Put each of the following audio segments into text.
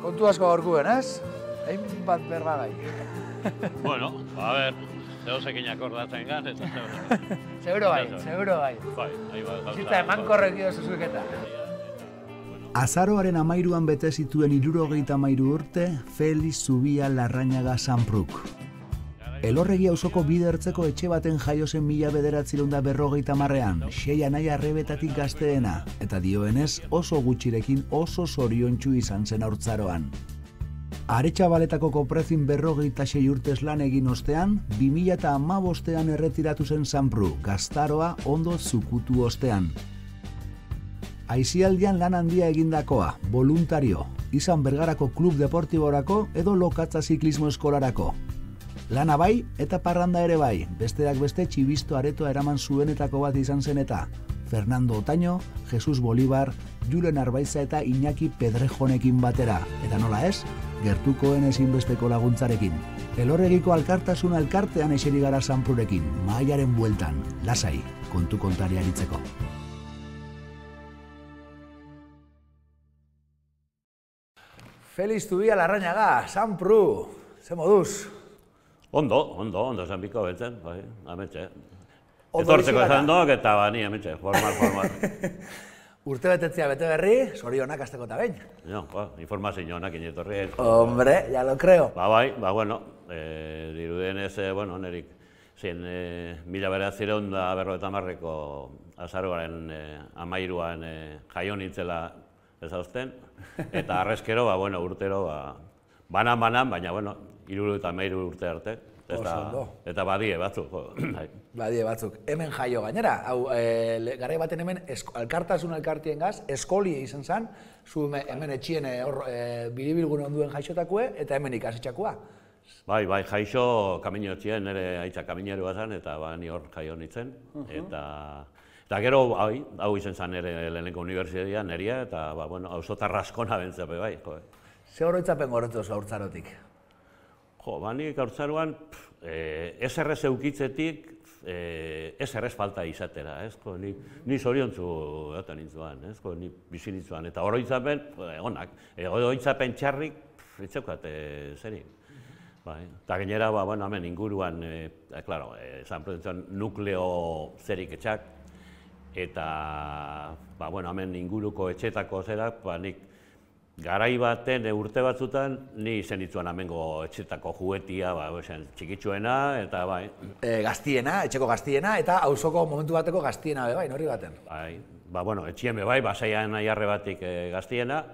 Kontu asko gaurkuen, ez? Hainbat berbagai. Bueno, a ver, zehozekin akordatzen gan, eta Seguro bai, seguro bai. Bai, ahi bat gauza. Zitza eman korrekio zuzuketa. Azaroaren 13an bete zituen 73 urte Felix Zubia Larrañaga Sanpruk. Elorregi auzoko bidertzeko etxe baten jaio zen 1950ean, 6 anaia arrebetatik gazteena, eta dioenez oso gutxirekin oso zoriontsu izan zen haurtzaroan. Aretxabaletako koprezin 56 urtez lan egin ostean, 2015ean erretiratu zen Sanpru, gaztaroa ondo zukutu ostean. Aizialdian lan handia egindakoa, voluntario, izan Bergarako klub deportiborako edo Lokatza ziklismo eskolarako. Lana bai eta parranda ere bai, besteak beste txibisto aretoa eraman zuenetako bat izan zen eta Fernando Otaño, Jesus Bolívar, Julen Arbaiza eta Iñaki Pedrejonekin batera, eta nola ez, gertukoen ezinbesteko laguntzarekin. Elorregiko Alkartasun elkartean eseri gara Sanprurekin, mahaiaren bueltan, lasai, kontu kontari aritzeko. Felix Zubia Larrañaga, Sanpru, ze moduz? Ondo, zanbiko betzen, bai, ametxe. Etortzeko esan dok eta bani ametxe, formal. Urte betetzea bete berri, zorionak azteko eta behin. No, informazio honak inetorri. Hombre, ya lo creo. Bai, bueno, dirudenez, bueno, nerik, zen, 1950ko azaroaren 13an jaio nintzela ezauzten, eta arrezkero, bueno, urtero, banan, baina, bueno, 73 urte arte, eta badie batzuk. Badie batzuk. Hemen jaio gainera, hau, garai baten hemen Alkartasun elkartien gaz, eskolie izan zen, zu hemen etxien biribilgun onduen jaixotakue, eta hemen ikasitxakua. Bai, jaixo kamino etxien, nire aitza kamineru bazan, eta ni hor jaio nintzen, eta gero, hau izan zen nire lehenengo unibertsitatea, neria, eta, bueno, auzotarra askona bentzape bai. Ze oroitzapen gorretu oso haurtzarotik? Nik haurtzaroan, SRS eukitzetik, SRS falta izatera, ni zoriontzu eta nintzuan, ni bizi nintzuan, eta oroitzapen, onak, oroitzapen txarrik, itzeukat zerik. Eta gainera, bueno, hemen inguruan, klaro, Sanprudentzan nukleo zerik etxak, eta, bueno, hemen inguruko etxetako zerak, nik garai baten urte batzutan, ni izen ditzuan amengo etxetako juguetia, txikitsuena, eta bai. Gaztiena, etxeko gaztiena, eta auzoko momentu bateko gaztiena bai, norri baten. Bueno, etxien bai, basaian aiarre batik gaztiena,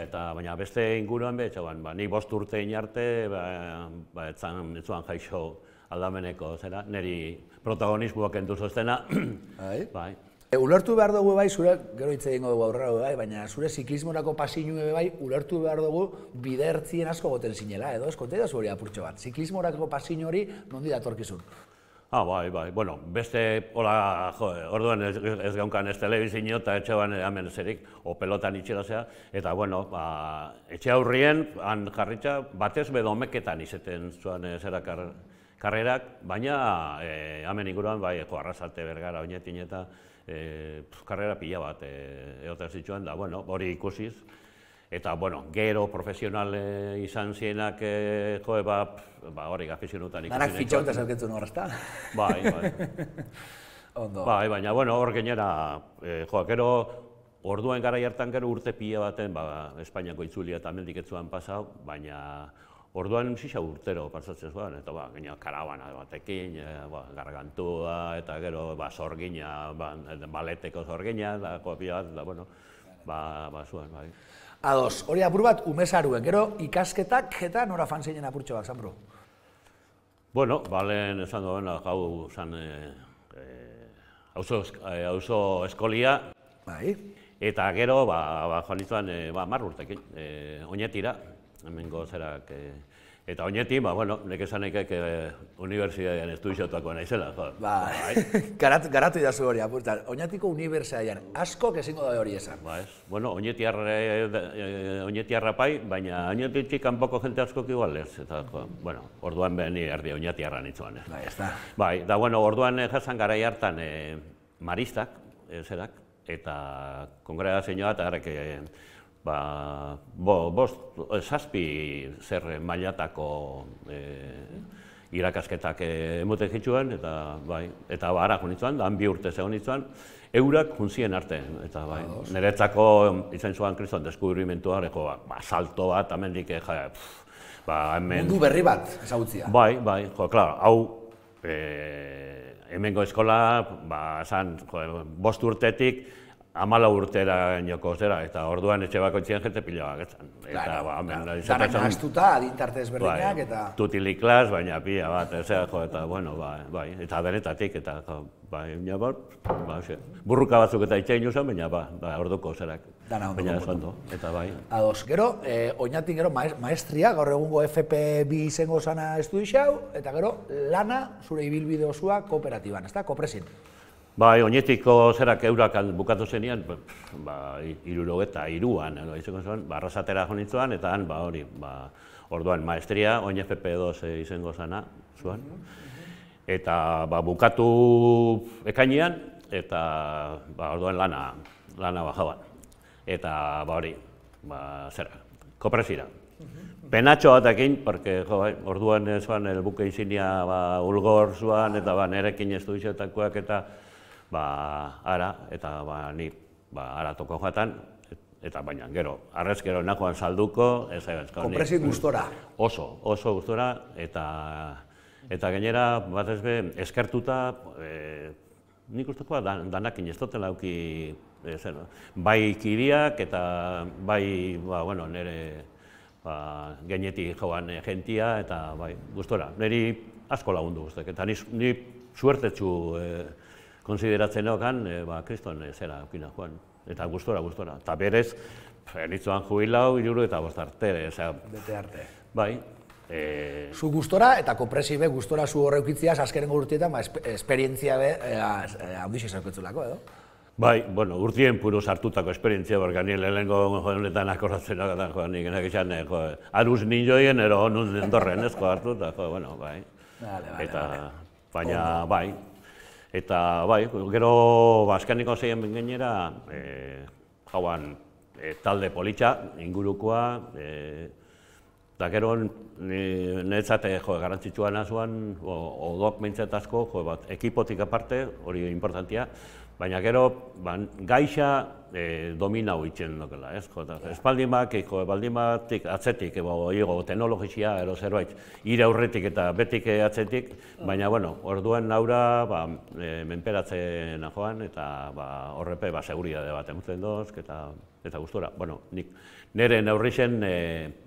eta baina beste inguruan betxoan, ni 5 urte inarte, etzuan jaixo aldameneko zera, niri protagonismoak endu zoztena. Ulertu behar dugu bai, zure, gero hitz egingo dugu aurrera bai, baina zure ziklismorako pasiinu bai, ulertu behar dugu bide ertzien asko goten zinela, edo ez konta idazu hori apurtxo bat. Ziklismorako pasiinu hori nondi datorkizun? Bai, bueno, beste, orduan ez gaunkan ez telebizio eta etxean hemen zerik, o pelotan itxerazea, eta, bueno, etxe aurrien, han jarritza, batez bedomeketan izeten zuen zera karrerak, baina hemen inguruan, bai, Arrasate, Bergara, Oñetin eta karrera pila bat egoten zituen, da, bueno, hori ikusiz. Eta, bueno, gero profesional izan zienak, hori afizionutan ikusi. Danak fitxauta zauketu nora, ezta? Bai. Bai, baina, bueno, hor gainera, gero, orduen gara hartan gero urte pila baten, Espainiako itzulia eta mendiketzuan pasau, baina orduan zixa urtero pasatzen zuen, eta gaina karabana batekin, gargantua, eta gero zorgina, baleteko zorgina, eta kopia bat, eta bueno, zuen, bai. Ados, hori apur bat umezaruen, gero ikasketak eta nora fan zeinen apurtxo bat, Sanpru? Bueno, balen esan duen, gau zan auzo eskolia, eta gero, joan nituen 10 urtekin, Oñetira, hemengo zerak, eta Oñeti, bueno, nek esan ekek unibertsitatean estudizotuako naizela. Garatu idazu hori, apurtan, Oñetiko unibertsitatean, askok ezingo da hori esan. Bueno, Oñetiarra pai, baina Oñetitik kanpoko jente askok igual ez, eta, bueno, orduan beheni erdi Oñetiarra nitzuan. Bai, da, bueno, orduan jasan garai hartan maristak, zerak, eta kongregazioa eta zazpi zer mailatako irakasketak emoten zituen, eta ara jonitzuan, han 2 urte zegoen nitzuan, eurak juntzien arte, eta niretzako izan zuan kriston deskubrimentua, salto bat, amendik, mundu berri bat ezagutzia. Bai, klaro, hau hemengo eskola, 5 urtetik 14 urtera joko zera, eta orduan etxe bakoitzien jente pila baketzen. Danak nahaztuta, adintarte ezberdinak, eta... Tutili klas, baina pila bat, eta bueno, eta denetatik, eta burruka batzuk eta itxein usan, baina orduko zerak. Baina ez ondo, eta bai. Ados, gero, oinatik gero maestria, gaur egungo FP2 izango zana estudiau, eta gero, lana zure ibilbide osua kooperatiban, ezta, Kopresin. Bai, oinetiko zerak eurak bukatu zenean, 73an, arrasatera jo nintzuan, eta han, orduan maestria, oin FP2 izango zana zuan. Eta bukatu ekainean, eta orduan lana bajaban. Eta Kopresira. Penatxo batekin, porque orduan zuan buke izinia ulgor zuan, eta nerekin estudizoetakoak eta ni ara toko joatan, eta baina gero, arrezkero nakoan salduko, ez Kopresi gustora. Oso gustora, eta gainera, batez be, eskertuta, nik usteko danakin ez dutela auki, bai kiriak eta bai, nire gainetik joan jentia, eta bai, gustora. Niri asko lagundu guztek, eta ni suertetxu konsideratzen okan, kriston zera aukina joan, eta gustora. Eta berez, nitzuan jubilau, 75 arte. Bete arte. Bai. Zu gustora, eta Kopresi be gustora zu horreukitziaz, azkenengo urtietan, esperientzia be, handixe zauketzulako, edo? Bai, urtien puru sartutako esperientzia, borka nire lehenko honetan akorratzen joan nik, egizan, aruz ninjoien, ero honun endorren ezko hartu, eta, bai. Baina, bai. Eta, bai, gero azkeniko zeien gainera, jauan talde politxa, ingurukoa, eta gero niretzat garantzitsua nazuan, odok meintzat asko, ekipotik aparte, hori importantia, baina gero gaixa dominau itzen dokela, ez? Espaldin batik atzetik, teknologizia, ero zerbait, ire aurretik eta betik atzetik, baina, orduan naura menperatzen joan, eta horrepe seguridade bat emuten dozk, eta gustora. Nire neurrixen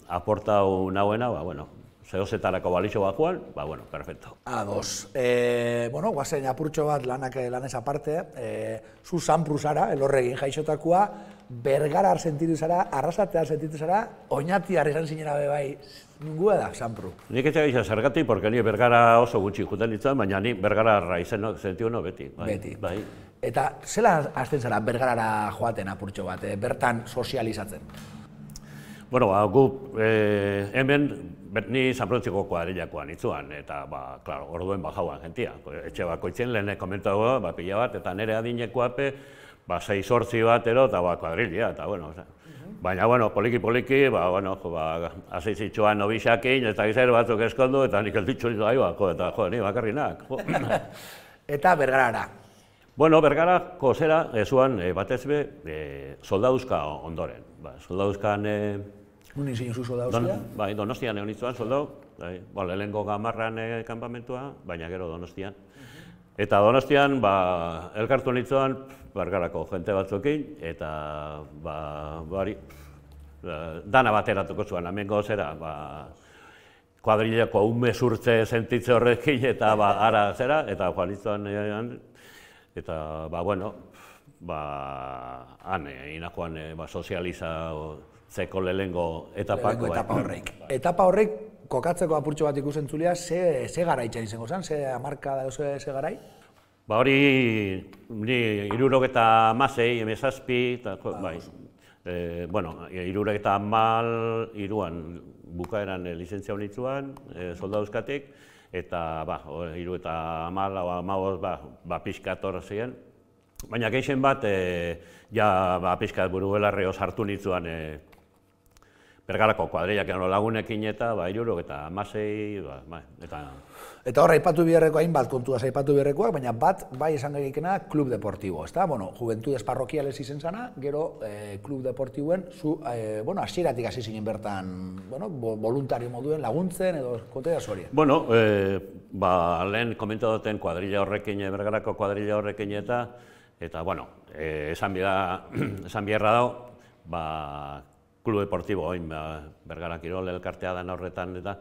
aportau nahuena, zehozetarako balixo bat joan, perfecto. Ados. Guazen apurtxo bat lanez aparte, zu Sanpru zara, elorregin jaixotakoa, Bergarar sentitu zara, Arrasatear sentitu zara, Oñatiar izan zinera bai, ningua da, Sanpru? Nik etxe gaixa zergatik, porque ni Bergara oso gutxi juten ditzen, baina ni Bergararra izan sentiu no beti. Beti. Eta zela hasten zara Bergarara joaten apurtxo bat, bertan sozializatzen? Gu hemen ni Sanprontziko kuadrillakoan itzuan, eta, orduen jauan jentia. Etxe bakoitzen lehen komentago, pila bat, eta nire adinekoape, 6-8 bat ero, eta kuadrilla, eta, baina, poliki, azitzitxoan nobixakin, eta gizero batzuk eskondu, eta nik elditxo eta, ni bakarrinak. Eta Bergarara? Bergarako zera, zuan, batez be, soldaduzka ondoren. Soldaduzkan... Nun izin zu soldaduzkia? Bai, Donostian egon itzuan soldau, lehenko Gamarran kanpamentua, baina gero Donostian. Eta Donostian, elkartu nitzuan, Bergarako jente batzukin, eta, dana bateratuko zuan, hemengo zera, kuadrillako umezurtze sentitze horrekin, eta ara zera, eta joan nitzuan, eta, han, inakoan sozializatzeko lehengo etapak. Etapa horrek, kokatzeko apurtxo bat ikusen zulia, ze garaitzen izango zen, ze hamarka da ze garai? Hori, ni 76, emezazpi, eta, irurogeta mal, iruan bukaeran lizentzia honitzuan, soldaduzkatik, eta irurogeta mal, pixkat horra ziren. Baina geixen bat, pixkat buru belarreo sartu nitzuan Bergarako kuadrillak lagunekin eta 76, eta... Eta hor, aipatu biherreko hainbat kontuaz aipatu biherrekoak, baina bat, bai esan gaikena, Club Deportibo, ezta? Bueno, Juventudes Parroquiales izen zana, gero Club Deportiboen, hasieratik hasi zinen bertan, voluntario moduen laguntzen, edo konta da zori? Bueno, lehen komentu duten kuadrilla horrekin, Bergarako kuadrilla horrekin eta, bueno, esan biherra dago, Club Deportibo, Bergara Kirol elkartea da horretan, eta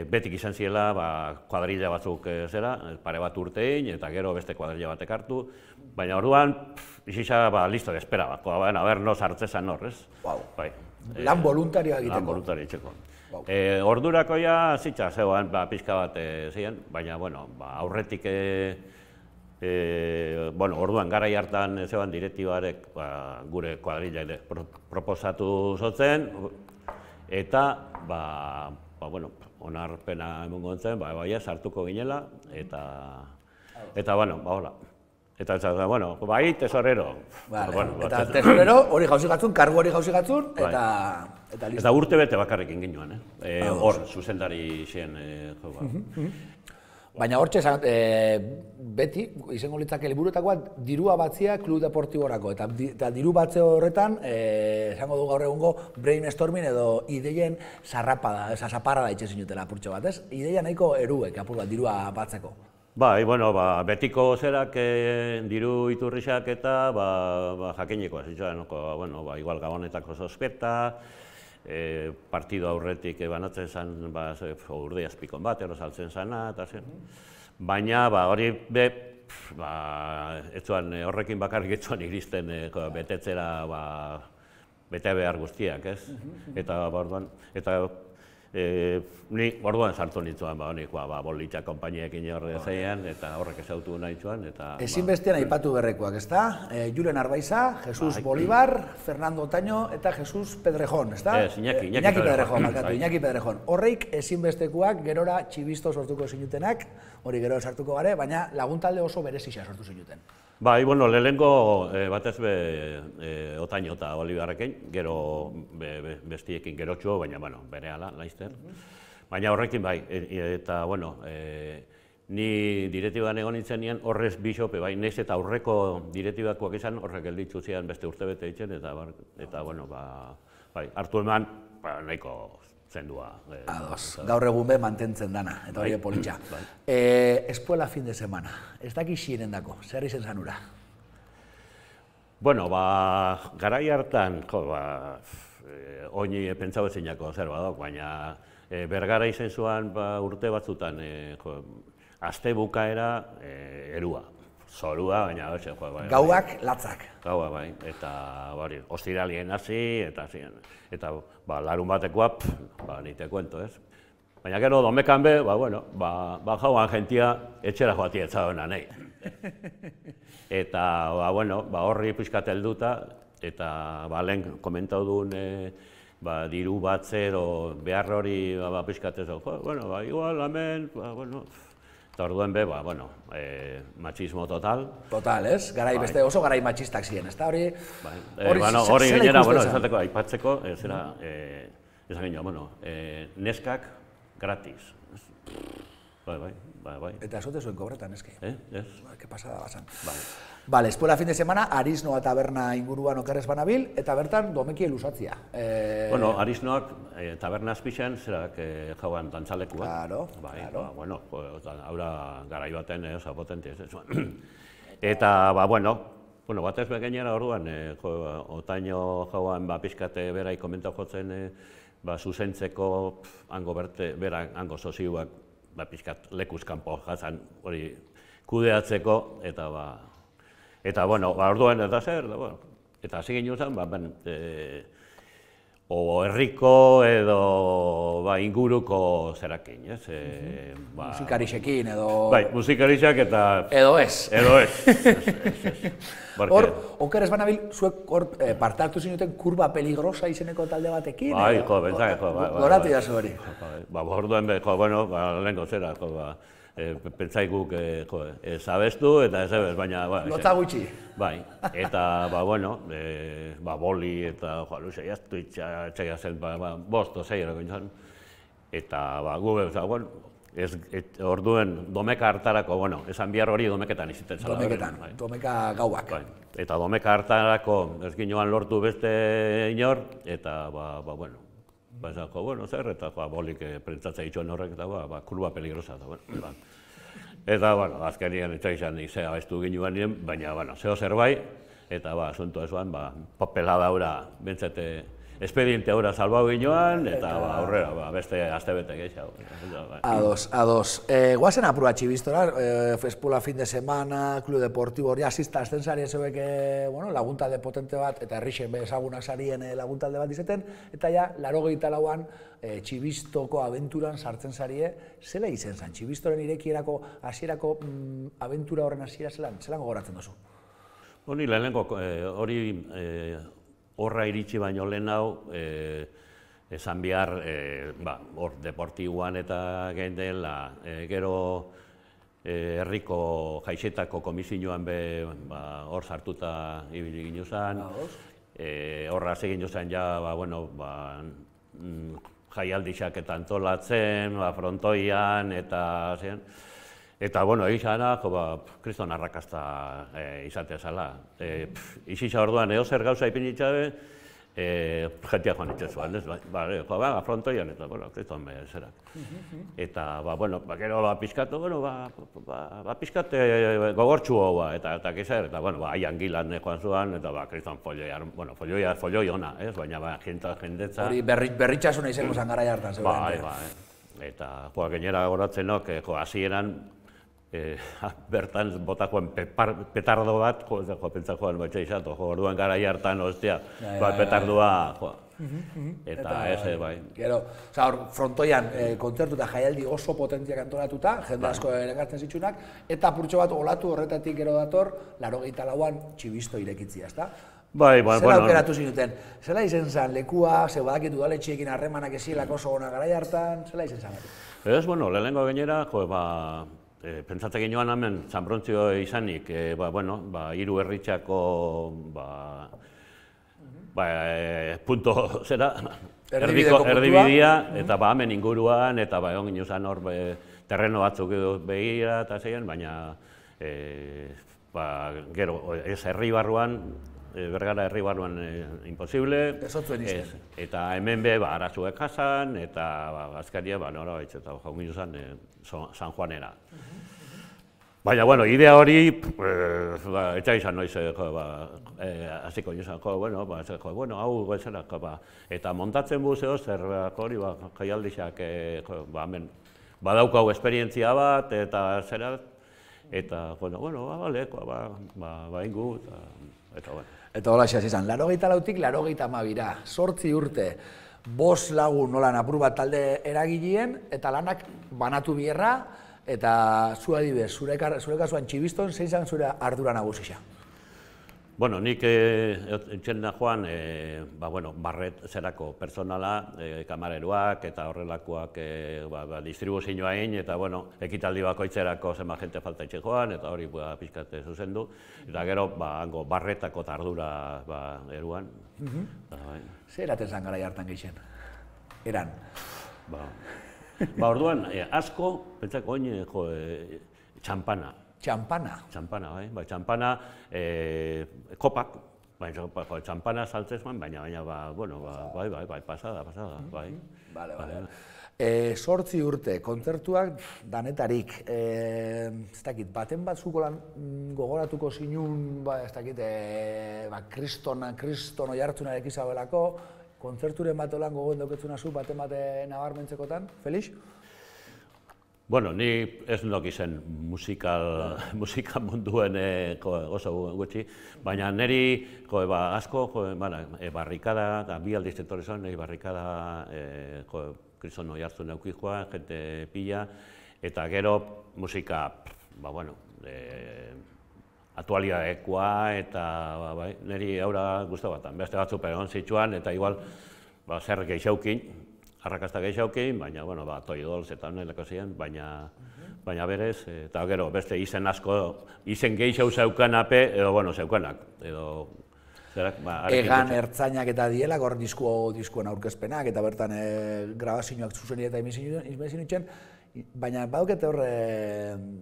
betik izan ziela, kuadrilla batzuk pare bat urtein, eta gero beste kuadrilla batek hartu, baina orduan, izisa, listo, espera bat, a ber, no sartzezan horrez. Lan voluntarioa egiteko. Lan voluntarioa egiteko. Ordurako ja, zitza, zegoen, pixka bat ziren, baina, bueno, aurretik, orduan garai hartan zegoen direktibarek gure kuadrilla proposatu zotzen, eta, onarpena emongo zen, sartuko ginela, eta, hola. Eta, bai, tesorero. Eta tesorero hori jauzigatzun, kargu hori jauzigatzun, eta listo. Eta urte bete bakarrekin ginoen, hor, zuzendari xen, Baina hortxe, beti, izango litzake helburuetakoa, dirua batzia Club Deportiborako, eta diru batze horretan, esango du gaur egungo brainstorming edo ideien zaparrada itxe zinutela apurtxo bat, ez? Ideia nahiko eruek apur bat dirua batzeko. Bai, betiko zerak diru iturriak eta jakineko, igual gabonetako sospeta, partido aurretik banatzen zen urde azpikon bat, saltzen zena, eta zen. Baina hori horrekin bakarrik etzuan iristen betetzera bete behar guztiak, ez? Eta ni orduan sartu nitzuan, bolitxak konpainiekin horre zeian, eta horrek ezautu nahi txuan. Ezinbestean aipatu berrekoak, ezta? Julen Arbaiza, Jesus Bolívar, Fernando Otaño eta Jesus Pedrejón, ezta? Iñaki Pedrejón, markatu, Iñaki Pedrejón. Horreik ezinbestekoak gerora txibisto sortuko zinutenak, hori gero sartuko gare, baina laguntalde oso berezia sortu zinuten. Bai, lehenko batez Otaño eta Olivarrekin, gero bestiekin gerotxo, baina berehala, laizter. Baina horrekin bai, eta ni direktiban egon nintzen nien horrez bisope, bai, nez eta aurreko direktibakoak izan horrek gelditzu zian beste urtebete ditzen, eta hartu eman nahiko zendua. Ados, gaur egun be mantentzen dana, eta hori politxa. Espuela fin de semana, ez daki xiren dako, zer izen zanura? Garai hartan, oini pentsau ezinako zer badok, baina Bergara izen zuen urte batzutan aste bukaera erua, zorua, baina gauak latzak. Gaua, bai, eta ostiralien hasi, eta larun batekoa, nite kuento, ez? Baina gero, domekan be, jauan jentia etxera joatia etzadoena nahi. Eta, horri pixkat helduta, eta lehen komentau duen diru batzer o behar hori pixkat ez dago, igual, hemen, eta orduen be, machismo total. Total, ez? Garai beste oso garai machistak ziren, ez da hori? Hori gainera, esateko, aipatzeko, esan gino, neskak gratis. Bai. Eta esote zuen kobretan, eski? Ez. Que pasada basan. Bale, espuela fin de semana, Ariznoa taberna inguruan okerrez banabil, eta bertan domeki elusatzia. Ariznoak taberna azpixan, zerak jauan dantzalekua. Claro. Haura garai baten oso potente ez zuen. Eta, batez begainera orduan, Otaño jauan pixkate berai komentau jotzen, zuzentzeko hango sozioak pixkat lekuz kanpo jatzen hori kudeatzeko, eta orduan eta zer, eta hasi ginen zen, herriko edo inguruko zerakin, ez? Musikarixekin edo... Bai, musikarixak eta... Edo ez. Hor, oker ez banabil, zuek parte hartu zinuten kurba peligrosa izeneko talde batekin? Bai, bentzak, Goratu da hori. Orduan, lehenko zera, pentsaikuk zabestu eta ez ebez, baina... Lotza gutxi. Bai, eta, bueno, boli eta, luze, jaztu itxaia zen, bost o zei erako nintzen. Eta, gube, bueno, orduen domeka hartarako, bueno, esan bihar hori domeketan iziten zela. Domeketan, domeka gauak. Eta domeka hartarako ez ginoan lortu beste inor, eta, bueno, esako, bueno, zer, eta bolik prentzatzea itxoen horrek, eta, kurba peligrosa, eta, eta, bueno, azkenien etxai izan izea abestu ginoan nien, baina, bueno, zeo zerbait, eta, asunto ezuan, papelada aura, bentsete, espediente aura salbau ginoan, eta, aurrera, beste astebete gehiago. Ados. Guazen apurua txibistora, Fespula fin de semana, Club Deportibo hori asista azten zari ezoek, bueno, laguntalde potente bat, eta herrixen ezagunak sarien laguntalde bat izeten, eta ja, 84an txibistoko abenturan sartzen zarie, zela izen zen? Txibistoren irekierako, hasierako abentura horren hasiera zelan gogoratzen duzu? Hori lehenengo, hori horra iritsi baino lehen hau, esan behar, hor deportiboan eta gendela, gero herriko jaixetako komisioan hor sartuta ibili ginuzan, horra segin juzan ja, jaialdixak eta antolatzen, frontoian eta zen. Eta, bueno, egizana, kriston arrakazta izatea zala. Izitza orduan, zer gauza ipinitzabe, jentia joan itxezuan, ez? Frontoian, eta, bueno, kriston bezerak. Eta, bueno, gero pizkatu, bueno, pizkat gogortxu hau, eta gizar, eta, bueno, aian gilan joan zuan, eta, kriston folloi ona, ez? Baina, jendetza... Hori berritxasuna izango zan gara jartan, seguramente. Eta, gainera goratzen hasieran, bertan botakoen petardo bat, pentsakoan batxe izan, orduan gara jartan, ostia, petardua, eta ez, bai. Gero, frontoian kontzertu eta jaialdi oso potentziak antolatuta, jende asko erakartzen zitsunak, eta purtso bat olatu horretatik gero dator, 84an txibisto irekitzia, ezta? Zela aukeratu zinuten, zela izen zen lekua, ze badakit udaletxeekin harremanak ezielako oso gona gara jartan, zela izen zen? Ez, bueno, lehenengo gainera, pentsatzen ginoan hemen Zanbrontzio izanik, hiru herritxako punto zera, erdibidia, eta hemen inguruan, eta egon ginuzan hor terreno batzuk begira eta zeien, baina gero ez herri barruan, Bergara herri barruan imposible, eta hemen arazuek jasan, eta azkaria nora baitz, eta jau ginuzan San Juanera. Baina, bueno, idea hori, etxa izan noiz, hasiko nizan, hau bezala, eta montatzen buzeo, zer hori, jaialdixak, badaukau esperientzia bat, eta zera, eta, bale, ingu, eta, Eta hola xas izan, 84tik 82ra, 8 urte, 5 lagun nolan apur bat talde eragileen, eta lanak banatu bierra, eta zu adibidez, zure kasuan txibiston, zein zan zure ardura nagusisa? Bueno, nik etxena joan, barret zerako personala, kamareruak eta horrelakoak distribuzioa egin, eta ekitaldi bakoitzerako zenba jente falta etxe joan, eta hori pixkate zuzendu, eta gero barretako eta ardura eruan. Zer eraten zan gara jartan geixen? Eran? Orduan, asko, pentsako oin, txampana. Txampana? Txampana, bai. Txampana, kopak, txampana saltzez man, baina, pasada, bai. Bale. 8 urte, kontzertuak danetarik, ez dakit, baten bat zuko lan gogoratuko zinun, ez dakit, kriston oihartzunarekin izabelako, kontzerturen bat olan gogoen dauketzuna zu, baten bat nabarmentzekotan, Felix? Bueno, ni ez nok izen musika munduen oso gutxi, baina niri asko barrikada, bi aldiz etorri zuen, barrikada kriston oihartzun euki joa, jente pila, eta gero musika, aktualidadekoa, eta niri aurra guztu bat, beste batzuk egon zitsuan, eta igual zer geixaukin, arrakasta geixaukin, baina, Toy Dolls eta honelako ziren, baina baina berez, eta gero, beste izen asko, izen gehiago zeukanape, edo, bueno, zeukanak, edo... Egan ertzainak eta dielak, hor diskuen aurkezpenak, eta bertan grabazioak zuzeni eta izmezin itxen, baina badukete hor,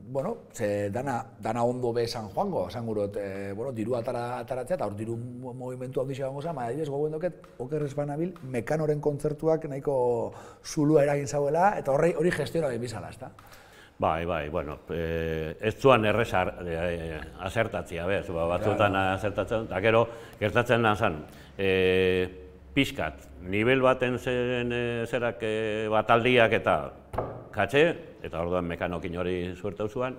bueno, ze dana ondo be San Juango, esan gurot, bueno, diru ataratzea, eta hor diru movimentu handi xegango zen, baina adibidez gogoen doket, okerrez banabil, Mekanoren kontzertuak nahiko zulua eragin zauela, eta hori gestiona bizala, ezta? Bai, bueno, ez zuan errez azertatzea, batzuetan azertatzen, eta gero, gertatzen zen, pixkat, nivel baten zen zerak bataldiak eta katxe, eta orduan Mekanokin hori suertau zuan,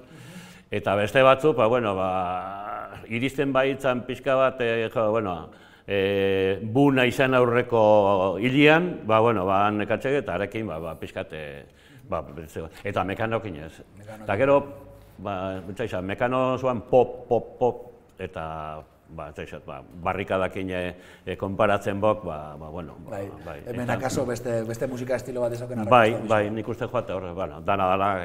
eta beste batzu, bueno, iristen baitzan pixka bat, buna izan aurreko hilian, bueno, han katxe eta arekin, pixkat, eta Mekanokin ez. Eta gero, Mekano zuan pop, eta barrikadakin konparatzen bok, bueno... Hemen akaso beste musika estilo bat ezoken arrakasta? Bai, nik uste joate horre, dana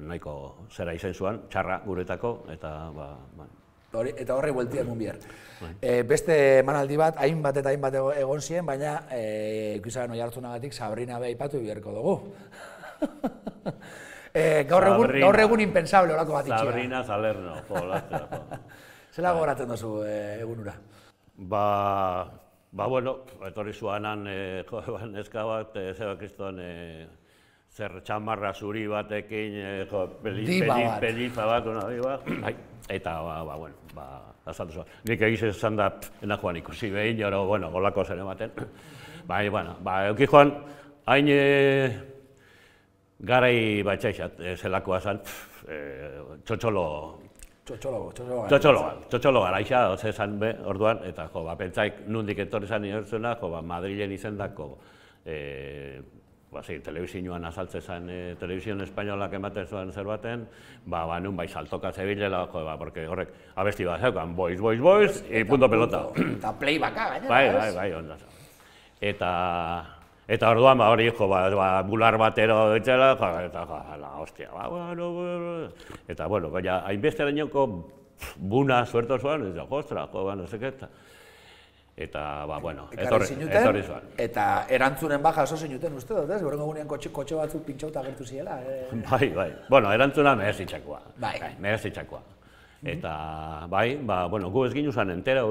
nahiko zera izen zuan, txarra guretako, eta... Eta horre bueltian mun bihar. Beste emanaldi bat, hainbat eta hainbat egon ziren, baina ikusagan oi hartzunagatik Sabrina be aipatu biharko dugu. Gaur egun impensable horako bat itxia. Sabrina Salerno, Zela gogoratzen duzu egunura? Bueno, etorri zuanan neska bat, zeba kriston, zer txamarra zuri batekin, pelifa bat, eta, bueno, azaldu zuen. Nik egiz esan da, ena joan ikusi behin, oro, bueno, golako zen ematen. Euki joan, hain garai batxaixat, zelakoa zen, txotxolo garaixa, zezan be, orduan, eta pentsaik nundik etorri zan inertzuna, Madrilen izendako, telebizioan azaltze zen, telebizioan espainolak ematen zuen zer baten, nun saltoka zebilela, porque horrek abesti bat zeukan, boiz, y punto pelota. Eta playbacka, gainera, ez? Bai, onda. Eta orduan, hori, bular batero ditzela, eta, hostia, eta, bueno, baina, hainbeste erainoko buna suerto zuan, ez da, ostra, no seket, eta, bueno, etorri zuan. Eta erantzunen baja oso zinuten uste dut, ez? Gorengo gunean kotxe batzuk pintxauta agertu ziela. Bai, bueno, erantzuna merezitxakoa. Eta, bueno, gu ez ginu zan entero,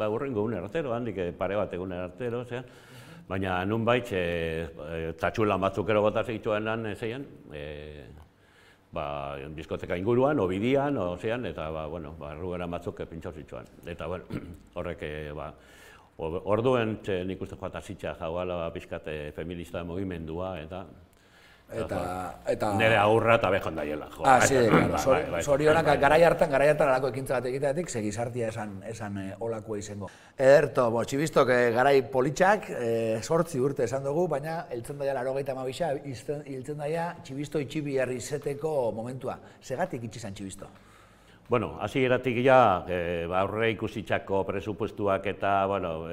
urrengo un erratero, handik pare bat egun erratero, baina nun baitz, tatxulan batzukero botazik itxuenan zeian, diskoteka inguruan, obidian, eta, bueno, rugera batzuk pintxauz itxuan. Eta, bueno, horrek, orduen nik uste joata zitxa jauala pixkat feminista mugimendua, eta nire aurra eta behon daiela. Zorionak, garai hartan alako ekintza bat egiteatik, segizartia esan olakoa izango. Ederto, txibistok garai politxak, 8 urte esan dugu, baina hiltzen daia 82, hiltzen daia txibisto itxibi herri izeteko momentua. Segatik itxi zan txibisto? Bueno, hasieratik ja, aurre ikusitxako presupuestuak eta, bueno,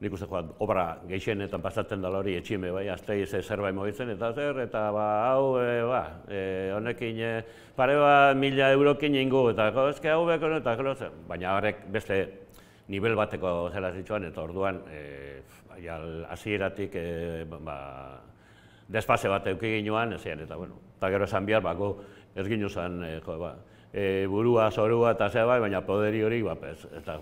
nik uste joan, obra gehienetan pasatzen dela hori etxime, azteiz zerbait mogitzen, eta hau, honekin pare bat 1000 eurokin ingo, eta ezke hau beko, eta baina horrek beste nivel bateko zela zituen, eta orduan, hasieratik despase bat euki ginoan, eta gero esan bihar, ez gino zen, burua, zorua, eta zeba, baina poderi hori, eta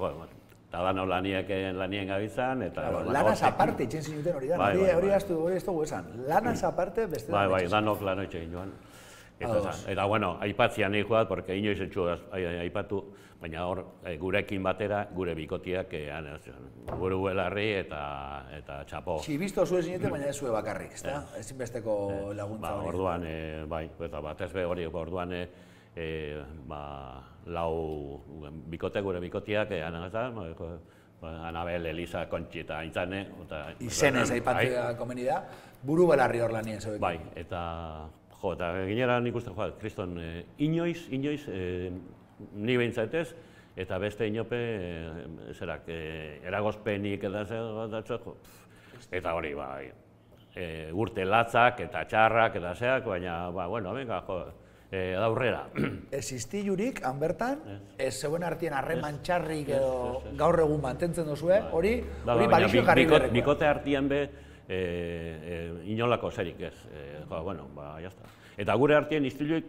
eta dano lanien gabitzan, eta... Lanaz aparte itxen zinuten hori da, hori ez dugu esan. Lanaz aparte beste... Bai, danok lano itxen joan. Eta, bueno, aipatzian nahi joat, porque inoiz etxu aipatu, baina hor, gurekin batera, gure bikotiak, gure belarri eta txapo. Txibisto zuen zineten, baina ez zue bakarrik, ezta? Ezinbesteko laguntza hori. Orduan, bai, eta batez be hori, orduan, gure bikotiak, Anabel, Elisa, Kontxi eta Aintzane. Izenez aipatzea komeni da, buru belarri hor lanien zeuek. Bai, eta ginera nik uste, kriston, inoiz, ni behintzaetez, eta beste inope, eragozpenik eta hori, bai, urte latzak eta txarrak eta zeak, baina, bueno, venga, jo, da aurrera. Existilurik, han bertan, ez zeuen artien harreman txarrik edo gaur egun mantentzen duzue, hori balixo jarri berrekoa. Bikote artien be, inolako zerik ez, bueno, jazta. Eta gure artien istiluik,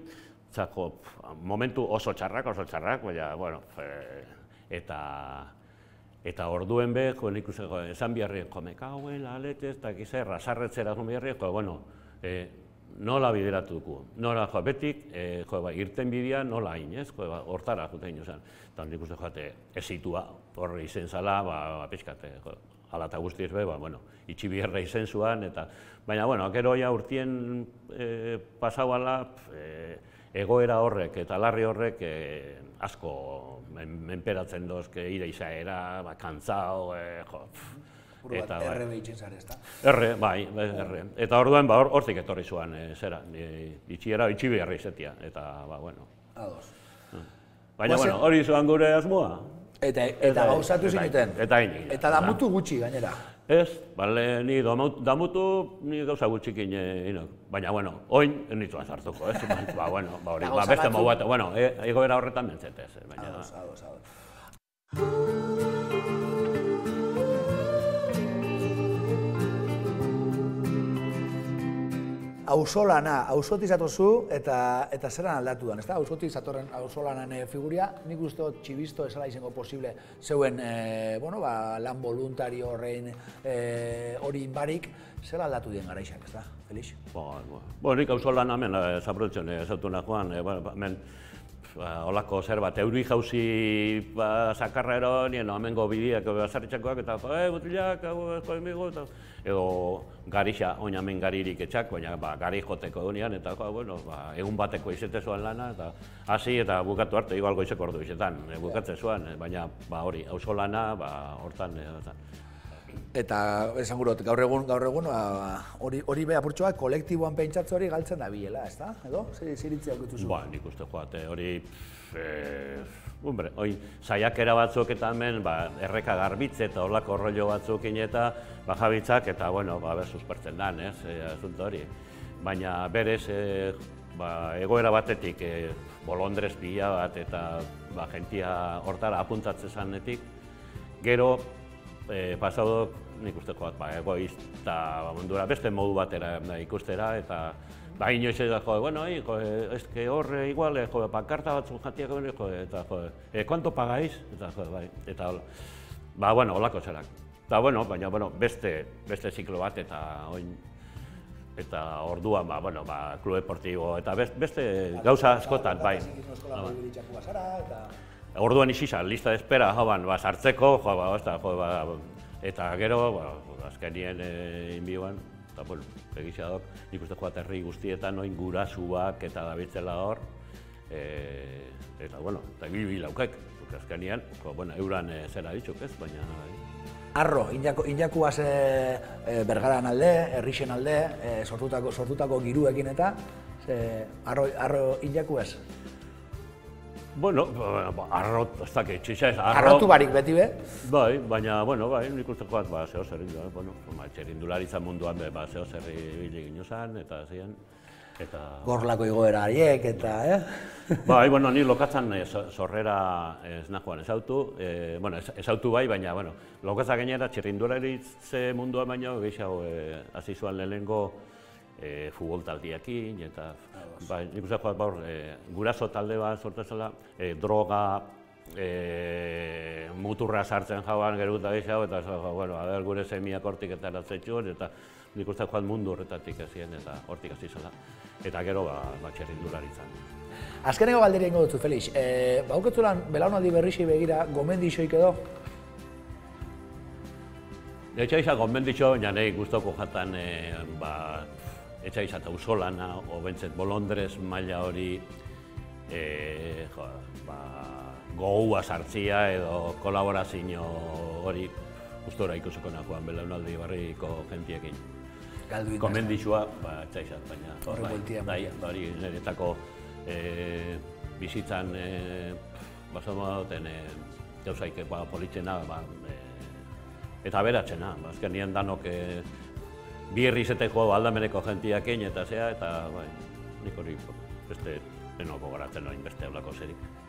momentu oso txarrak, baina, bueno, eta orduen be, nik uste, esan biharri, me cago en la leche, eta gize, rasarretzera zuen biharri, bueno, nola bideratu dugu, nola betik, irten bidea nola hain, ez, hortara jute hain zen. Eta nik uste joate, ezitua, horre izen zala, pixkate, ala eta guztiz be, bueno, itxi biherra izen zuan, baina, bueno, gero ja urtien pasauala, egoera horrek eta larri horrek asko menperatzen dozke ire izaera, kantzao, Erre behitzen zare, ez da? Erre, bai, erre. Eta orduan, hortik etorri zuan, zera, itxi beharra izetia, eta, bueno. Ados. Baina, bueno, hori zuan gure asmoa. Eta gauzatu zinuten? Eta hain. Eta damutu gutxi, gainera? Ez, bale, ni damutu, ni gauza gutxikin inok. Baina, bueno, oin, nituan zartuko, ez? Bueno, hori, beste mogu bat, bueno, egoera horretan mentzetez. Ados. Auzolana, auzotik zatozu eta zeran aldatu den, ezta? Auzotik zatorren auzolanan figuria, nik uste dut txibisto esala izango posible zeuen lan voluntario horrein hori inbarik, zela aldatu den garaixak, ezta, Felix? Bueno, nik auzolan hemen zaprotzen ezautu nagoan, hemen holako zer bat, euri jauzi zakarra ero, nien hemengo bideak bazarritxakoak eta mutilak, emigo, edo garixa, oin hemen garirik etxak, baina gari joteko egunean, eta egun bateko izete zuen lana, eta hasi eta bukatu arte, igual goizeko ordu izetan, bukatzen zuen, baina hori, auzolana, hortan. Eta esan gurot, gaur egun hori beha purtsoa kolektiboan pentsatze hori galtzen da bilela, ez da? Edo? Ziritzea okutuzu? Nik uste joate, hori... Saiakera batzuk eta hemen erreka garbitze eta horlako rollo batzukin eta jabitzak eta, suspertzen dan, ez, asunto hori. Baina berez, egoera batetik, bolondrez pila bat eta jentia hortara apuntatzen zanetik, gero, pasaudok, nik uste joat, egoista mundura beste modu batera ikustera eta inoiz edo, eske horre igual, pankarta batzuk jatiak eta, ¿cuánto pagáis? Eta, holako zerak. Eta, baina, beste ziklo bat eta orduan, klub deportibo eta beste gauza askotan, bai. Orduan izizan, lista de espera, sartzeko, eta gero, azkenien inbioan, eta, egizia dok, nik uste joat herri guztietan, oin gurasuak eta dabitzela hor, eta, eta bilaukek, azkenien, euran zera ditzuk ez, baina... Arro, injakuaz Bergaran alde, Errixen alde, sortutako giruekin eta, arro injaku ez? Arro, ez dakit, txixa ez, arro... Arrotu barik beti be? Bai, baina, nik uste joat, zeo zerri, txerindularitza munduan, zeo zerri bilik inozan, eta ziren, eta... Gorlako igoera hariek, eta, Bai, ni lokatzan sorrera ez nagoan ezautu, ezautu bai, baina, lokatza gainera txerindularitze munduan baino, gehiago, hasi zuan lehenengo futbol taldiakin, eta nik uste joat baur, guraso talde bat sortezela, droga, muturra sartzen jauan geruta gehiago, eta gure semiak hortik eta eratzetxun, eta nik uste joat mundu horretatik ezien, eta hortik hasi zela, eta gero txerrindularitzan. Azkeneko galdera ingo dutzu, Felix, bauketzulan belaunaldi berrixi begira gomendixoik edo? Etxaiza gomendixo, baina nahi guztoko jatan etxaiza eta auzolana, bentzet bolondrez maila hori gogoa sartzia edo kolaborazio hori gustora ikusiko nagoan belaunaldi barriko gentiekin. Gomendixoa, etxaiza, baina hori niretako bizitzan basama duten gauzaik politzena eta aberatzena, azkenien danok birri zeteko aldameneko jentiakin eta zea, eta bai, nik hori beste denoko garatzen noin beste olako zerik.